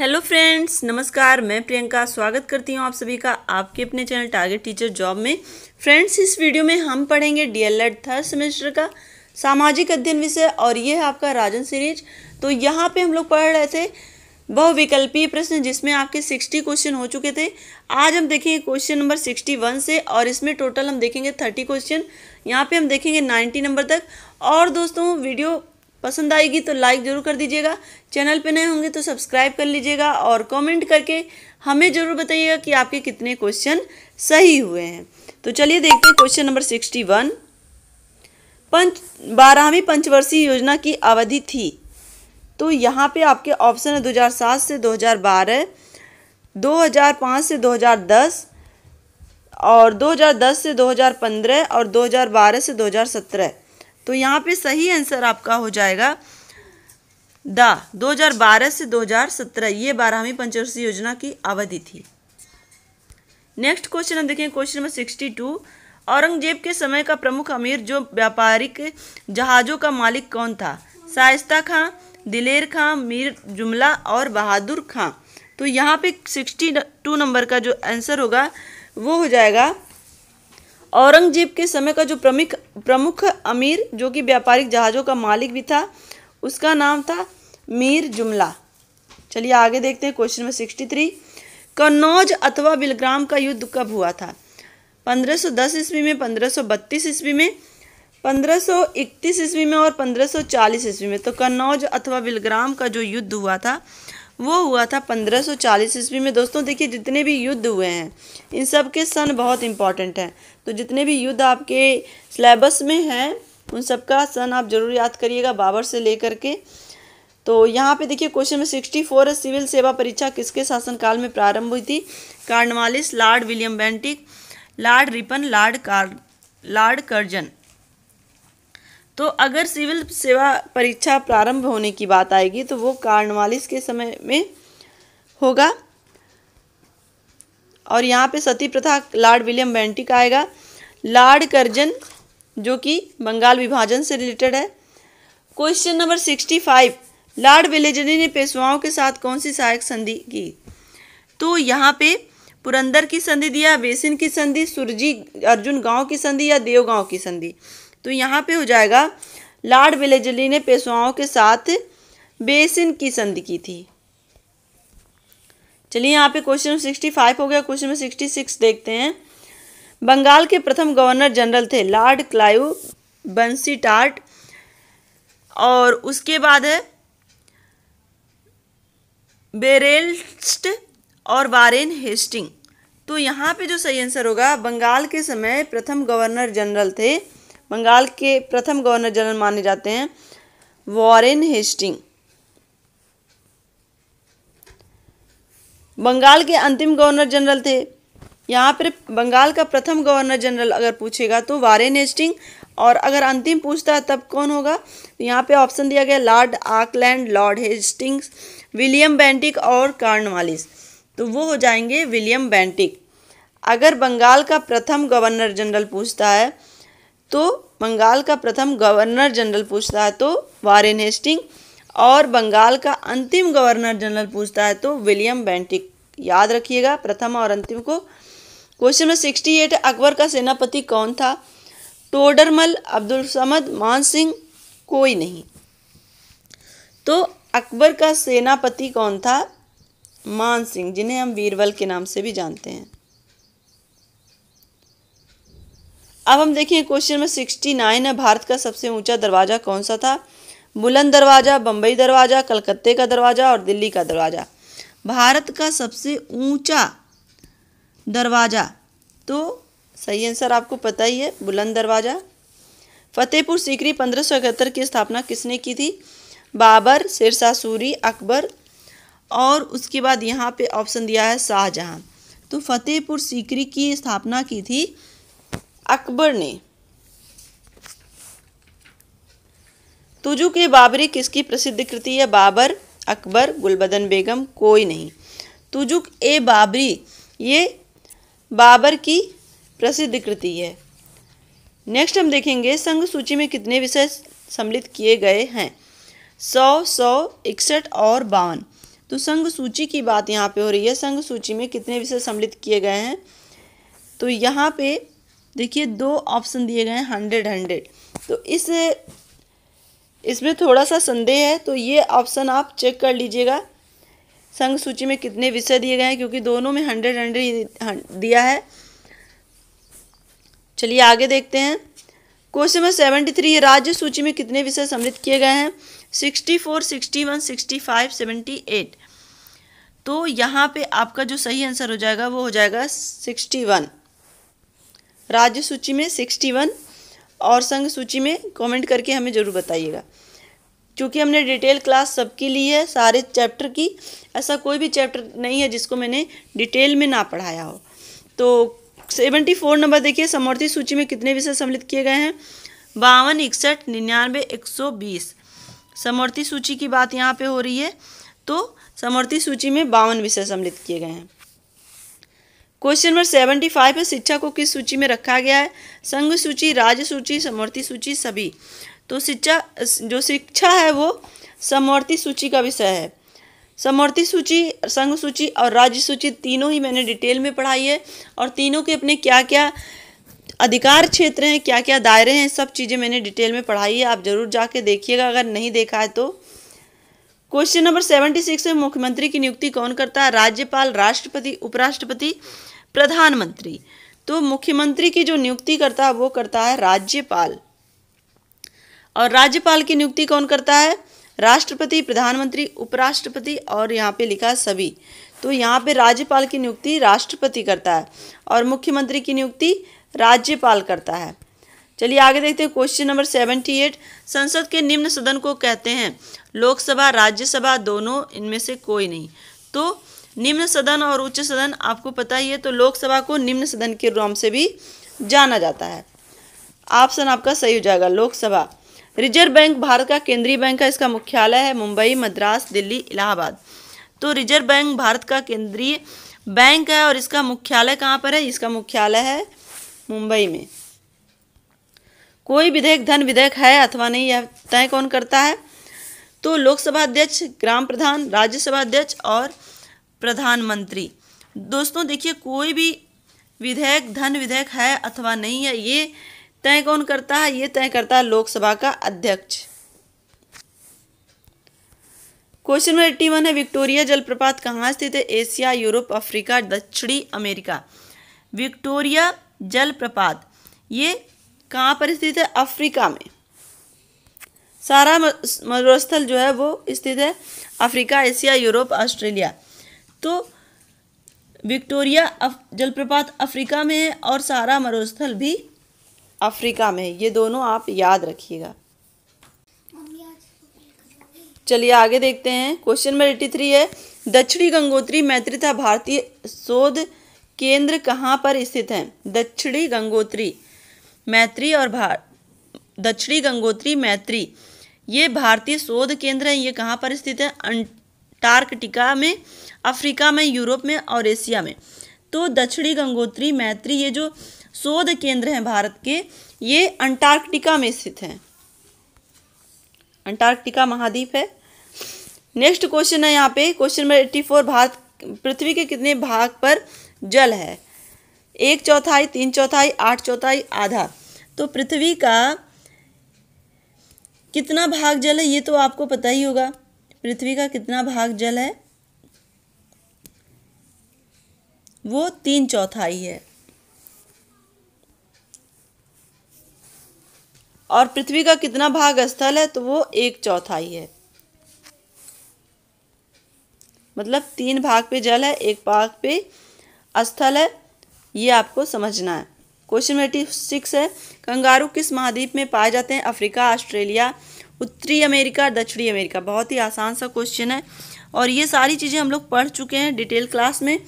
Hello friends, नमस्कार। मैं प्रियंका स्वागत करती हूँ आप सभी का आपके अपने चैनल टारगेट टीचर जॉब में। फ्रेंड्स, इस वीडियो में हम पढ़ेंगे डीएलएड थर्ड सेमेस्टर का सामाजिक अध्ययन विषय और ये है आपका राजन सीरीज। तो यहाँ पे हम लोग पढ़ रहे थे बहुविकल्पीय प्रश्न, जिसमें आपके 60 क्वेश्चन हो चुके थे। आज हम देखेंगे क्वेश्चन नंबर 61 से और इसमें टोटल हम देखेंगे 30 क्वेश्चन। यहाँ पे हम देखेंगे 90 नंबर तक। और दोस्तों, वीडियो पसंद आएगी तो लाइक ज़रूर कर दीजिएगा, चैनल पे नए होंगे तो सब्सक्राइब कर लीजिएगा और कमेंट करके हमें ज़रूर बताइएगा कि आपके कितने क्वेश्चन सही हुए हैं। तो चलिए देखते हैं क्वेश्चन नंबर 61। 12वीं पंचवर्षीय योजना की अवधि थी। तो यहाँ पे आपके ऑप्शन है 2007 से 2012, 2005 से 2010 और 2010 से 2015 और 2012 से 2017। तो यहाँ पे सही आंसर आपका हो जाएगा 2012 से 2017। ये 12वीं पंचवर्षीय योजना की अवधि थी। नेक्स्ट क्वेश्चन हम देखें क्वेश्चन नंबर 62। औरंगजेब के समय का प्रमुख अमीर जो व्यापारिक जहाज़ों का मालिक कौन था? शाइस्ता खां, दिलेर खां, मीर जुमला और बहादुर खां। तो यहाँ पे 62 नंबर का जो आंसर होगा वो हो जाएगा औरंगजेब के समय का जो प्रमुख अमीर जो कि व्यापारिक जहाज़ों का मालिक भी था, उसका नाम था मीर जुमला। चलिए आगे देखते हैं क्वेश्चन नंबर 63। कन्नौज अथवा बिलग्राम का युद्ध कब हुआ था? 1510 ईस्वी में, 1532 ईस्वी में, 1531 ईस्वी में और 1540 ईस्वी में। तो कन्नौज अथवा बिलग्राम का जो युद्ध हुआ था वो हुआ था 1540 ईस्वी में। दोस्तों देखिए, जितने भी युद्ध हुए हैं इन सब के सन बहुत इंपॉर्टेंट हैं। तो जितने भी युद्ध आपके सिलेबस में हैं उन सब का सन आप जरूर याद करिएगा, बाबर से लेकर के। तो यहाँ पे देखिए क्वेश्चन में 64 है, सिविल सेवा परीक्षा किसके शासनकाल में प्रारंभ हुई थी? Cornwallis, Lord William Bentinck, Lord Ripon, Lord Curzon. तो अगर सिविल सेवा परीक्षा प्रारंभ होने की बात आएगी तो वो कॉर्नवालिस के समय में होगा। और यहाँ पे सती प्रथा लॉर्ड विलियम बेंटिक आएगा। लॉर्ड कर्जन जो कि बंगाल विभाजन से रिलेटेड है। Question number 65। लॉर्ड वेलेस्ली ने पेशवाओं के साथ कौन सी सहायक संधि की? तो यहाँ पे पुरंदर की संधि दिया, बेसिन की संधि, सुरजी अर्जुन गांव की संधि या देवगांव की संधि। तो यहाँ पे हो जाएगा लॉर्ड वेलेस्ली ने पेशवाओं के साथ बेसिन की संधि की थी। चलिए यहाँ पे क्वेश्चन 65 हो गया। क्वेश्चन 66 देखते हैं। बंगाल के प्रथम गवर्नर जनरल थे लॉर्ड क्लाइव बंसीटार्ट और उसके बाद है बेरेल्स्ट और वारेन हेस्टिंग। तो यहाँ पे जो सही आंसर होगा, बंगाल के समय प्रथम गवर्नर जनरल थे, बंगाल के प्रथम गवर्नर जनरल माने जाते हैं वारेन हेस्टिंग। बंगाल के अंतिम गवर्नर जनरल थे, यहाँ पर बंगाल का प्रथम गवर्नर जनरल अगर पूछेगा तो वारेन हेस्टिंग, और अगर अंतिम पूछता है तब कौन होगा? तो यहाँ पे ऑप्शन दिया गया Lord Auckland, Lord Hastings, William Bentinck और कॉर्नवालिस। तो वो हो जाएंगे विलियम बेंटिक। अगर बंगाल का प्रथम गवर्नर जनरल पूछता है तो बंगाल का प्रथम गवर्नर जनरल पूछता है तो वारेन हेस्टिंग, और बंगाल का अंतिम गवर्नर जनरल पूछता है तो विलियम बेंटिक। याद रखिएगा प्रथम और अंतिम को। Question number 68। अकबर का सेनापति कौन था? टोडरमल, अब्दुल समद, मान सिंह, कोई नहीं। तो अकबर का सेनापति कौन था? मान सिंह, जिन्हें हम बीरबल के नाम से भी जानते हैं। अब हम देखें क्वेश्चन में 69 है। भारत का सबसे ऊंचा दरवाजा कौन सा था? बुलंद दरवाजा, बम्बई दरवाजा, कलकत्ते का दरवाजा और दिल्ली का दरवाजा। भारत का सबसे ऊंचा दरवाजा, तो सही आंसर आपको पता ही है, बुलंद दरवाजा। फतेहपुर सीकरी 1571 की स्थापना किसने की थी? बाबर, शेरशाह सूरी, अकबर और उसके बाद यहाँ पे ऑप्शन दिया है शाहजहां। तो फतेहपुर सीकरी की स्थापना की थी अकबर ने। तुजुक-ए बाबरी किसकी प्रसिद्ध कृति है? बाबर, अकबर, गुलबदन बेगम, कोई नहीं। तुजुक-ए बाबरी ये बाबर की प्रसिद्ध कृति है। नेक्स्ट हम देखेंगे संघ सूची में कितने विषय सम्मिलित किए गए हैं? 100, 100, 61 और 52। तो संघ सूची की बात यहाँ पे हो रही है। संघ सूची में कितने विषय सम्मिलित किए गए हैं, तो यहाँ पे देखिए 2 ऑप्शन दिए गए हैं 100। तो इसमें थोड़ा सा संदेह है, तो ये ऑप्शन आप चेक कर लीजिएगा संघ सूची में कितने विषय दिए गए हैं, क्योंकि दोनों में 100 दिया है। चलिए आगे देखते हैं। क्वेश्चन नंबर 73, राज्य सूची में कितने विषय सम्मिलित किए गए हैं? 64, 61, 65, 78। तो यहाँ पे आपका जो सही आंसर हो जाएगा वो हो जाएगा 61। राज्य सूची में 61 और संघ सूची में कमेंट करके हमें ज़रूर बताइएगा, क्योंकि हमने डिटेल क्लास सबकी ली है, सारे चैप्टर की। ऐसा कोई भी चैप्टर नहीं है जिसको मैंने डिटेल में ना पढ़ाया हो। तो 74 नंबर देखिए, समवर्ती सूची में कितने विषय सम्मिलित किए गए हैं? 52, 61, 99, 120। समवर्ती सूची की बात यहाँ पे हो रही है, तो समवर्ती सूची में 52 विषय सम्मिलित किए गए हैं। क्वेश्चन नंबर 75 है, शिक्षा को किस सूची में रखा गया है? संघ सूची, राज्य सूची, समवर्ती सूची, सभी। तो शिक्षा है वो समवर्ती सूची का विषय है। समवर्ती सूची, संघ सूची और राज्य सूची तीनों ही मैंने डिटेल में पढ़ाई है, और तीनों के अपने क्या क्या अधिकार क्षेत्र हैं, क्या क्या दायरे हैं, सब चीज़ें मैंने डिटेल में पढ़ाई है। आप जरूर जाके देखिएगा अगर नहीं देखा है तो। क्वेश्चन नंबर 76 में मुख्यमंत्री की नियुक्ति कौन करता है? राज्यपाल, राष्ट्रपति, उपराष्ट्रपति, प्रधानमंत्री। तो मुख्यमंत्री की जो नियुक्ति करता है वो करता है राज्यपाल। और राज्यपाल की नियुक्ति कौन करता है? राष्ट्रपति, प्रधानमंत्री, उपराष्ट्रपति, और यहाँ पे लिखा सभी। तो यहाँ पे राज्यपाल की नियुक्ति राष्ट्रपति करता है और मुख्यमंत्री की नियुक्ति राज्यपाल करता है। चलिए आगे देखते हैं। क्वेश्चन नंबर 78, संसद के निम्न सदन को कहते हैं? लोकसभा, राज्यसभा, दोनों, इनमें से कोई नहीं। तो निम्न सदन और उच्च सदन आपको पता ही है, तो लोकसभा को निम्न सदन के नाम से भी जाना जाता है। ऑप्शन आपका सही हो जाएगा, लोकसभा। रिजर्व बैंक भारत का केंद्रीय बैंक है, इसका मुख्यालय है मुंबई, मद्रास, दिल्ली, इलाहाबाद। तो रिजर्व बैंक भारत का केंद्रीय बैंक है और इसका मुख्यालय कहाँ पर है? इसका मुख्यालय है मुंबई में। कोई विधेयक धन विधेयक है अथवा नहीं, यह तय कौन करता है? तो लोकसभा अध्यक्ष, ग्राम प्रधान, राज्यसभा अध्यक्ष और प्रधानमंत्री। दोस्तों देखिए, कोई भी विधेयक धन विधेयक है अथवा नहीं है, ये तय कौन करता है? ये तय करता है लोकसभा का अध्यक्ष। क्वेश्चन नंबर 81 है, विक्टोरिया जलप्रपात कहाँ स्थित है? एशिया, यूरोप, अफ्रीका, दक्षिणी अमेरिका। विक्टोरिया जलप्रपात ये कहाँ पर स्थित है? अफ्रीका में। सारा मरुस्थल जो है वो स्थित है अफ्रीका, एशिया, यूरोप, ऑस्ट्रेलिया। तो विक्टोरिया जलप्रपात अफ्रीका में है और सारा मरुस्थल भी अफ्रीका में है। ये दोनों आप याद रखिएगा। चलिए आगे देखते हैं। क्वेश्चन नंबर 83 है, दक्षिणी गंगोत्री मैत्री तथा भारतीय शोध केंद्र कहाँ पर स्थित हैं? दक्षिणी गंगोत्री मैत्री और दक्षिणी गंगोत्री मैत्री ये भारतीय शोध केंद्र है। ये कहाँ पर स्थित है? अंटार्कटिका में, अफ्रीका में, यूरोप में और एशिया में। तो दक्षिणी गंगोत्री मैत्री ये जो शोध केंद्र हैं भारत के, ये अंटार्कटिका में स्थित हैं। अंटार्कटिका महाद्वीप है। नेक्स्ट क्वेश्चन है यहाँ पे, क्वेश्चन नंबर 84, भारत पृथ्वी के कितने भाग पर जल है? 1/4, 3/4, 8/4, आधा। तो पृथ्वी का कितना भाग जल है ये तो आपको पता ही होगा। पृथ्वी का कितना भाग जल है? वो 3/4 है। और पृथ्वी का कितना भाग स्थल है? तो वो 1/4 है। मतलब 3 भाग पे जल है, 1 भाग पे स्थल है, ये आपको समझना है। क्वेश्चन 86 है, कंगारू किस महाद्वीप में पाए जाते हैं? अफ्रीका, ऑस्ट्रेलिया, उत्तरी अमेरिका, दक्षिणी अमेरिका। बहुत ही आसान सा क्वेश्चन है और ये सारी चीज़ें हम लोग पढ़ चुके हैं डिटेल क्लास में।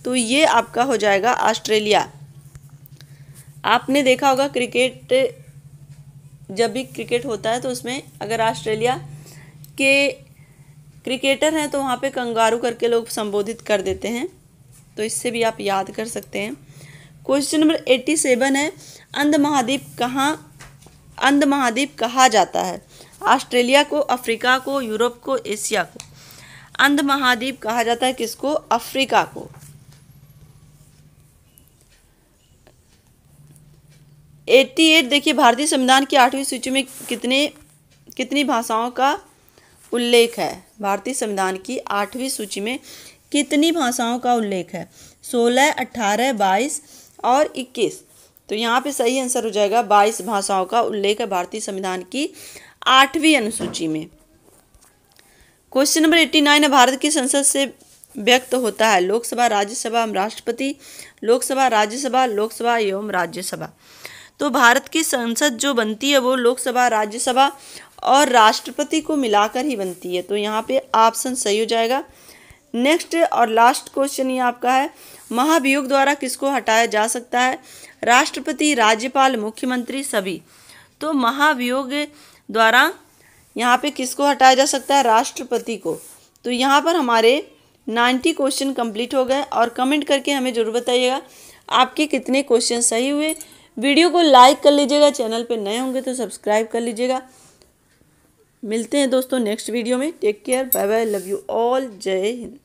तो ये आपका हो जाएगा ऑस्ट्रेलिया। आपने देखा होगा क्रिकेट, जब भी क्रिकेट होता है तो उसमें अगर ऑस्ट्रेलिया के क्रिकेटर हैं तो वहाँ पे कंगारू करके लोग संबोधित कर देते हैं। तो इससे भी आप याद कर सकते हैं। क्वेश्चन नंबर 87 है, अंध महाद्वीप कहा जाता है? ऑस्ट्रेलिया को, अफ्रीका को, यूरोप को, एशिया को। अंध महाद्वीप कहा जाता है किसको? अफ्रीका को। 88 देखिए, भारतीय संविधान की 8वीं सूची में कितनी भाषाओं का उल्लेख है? भारतीय संविधान की 8वीं सूची में कितनी भाषाओं का उल्लेख है? 16, 18, 22 और 21। तो यहाँ पे सही आंसर हो जाएगा 22 भाषाओं का उल्लेख है भारतीय संविधान की 8वीं अनुसूची में। क्वेश्चन नंबर 89 है, भारत की संसद से व्यक्त होता है लोकसभा, राज्यसभा एवं राष्ट्रपति, लोकसभा, राज्यसभा, लोकसभा एवं राज्यसभा। तो भारत की संसद जो बनती है वो लोकसभा, राज्यसभा और राष्ट्रपति को मिलाकर ही बनती है। तो यहाँ पे ऑप्शन सही हो जाएगा। नेक्स्ट और लास्ट क्वेश्चन ये आपका है, महाभियोग द्वारा किसको हटाया जा सकता है? राष्ट्रपति, राज्यपाल, मुख्यमंत्री, सभी। तो महाभियोग द्वारा यहाँ पे किसको हटाया जा सकता है? राष्ट्रपति को। तो यहाँ पर हमारे 90 क्वेश्चन कंप्लीट हो गए और कमेंट करके हमें जरूर बताइएगा आपके कितने क्वेश्चन सही हुए। वीडियो को लाइक कर लीजिएगा, चैनल पे नए होंगे तो सब्सक्राइब कर लीजिएगा। मिलते हैं दोस्तों नेक्स्ट वीडियो में। Take care, bye bye, love you all, जय हिंद।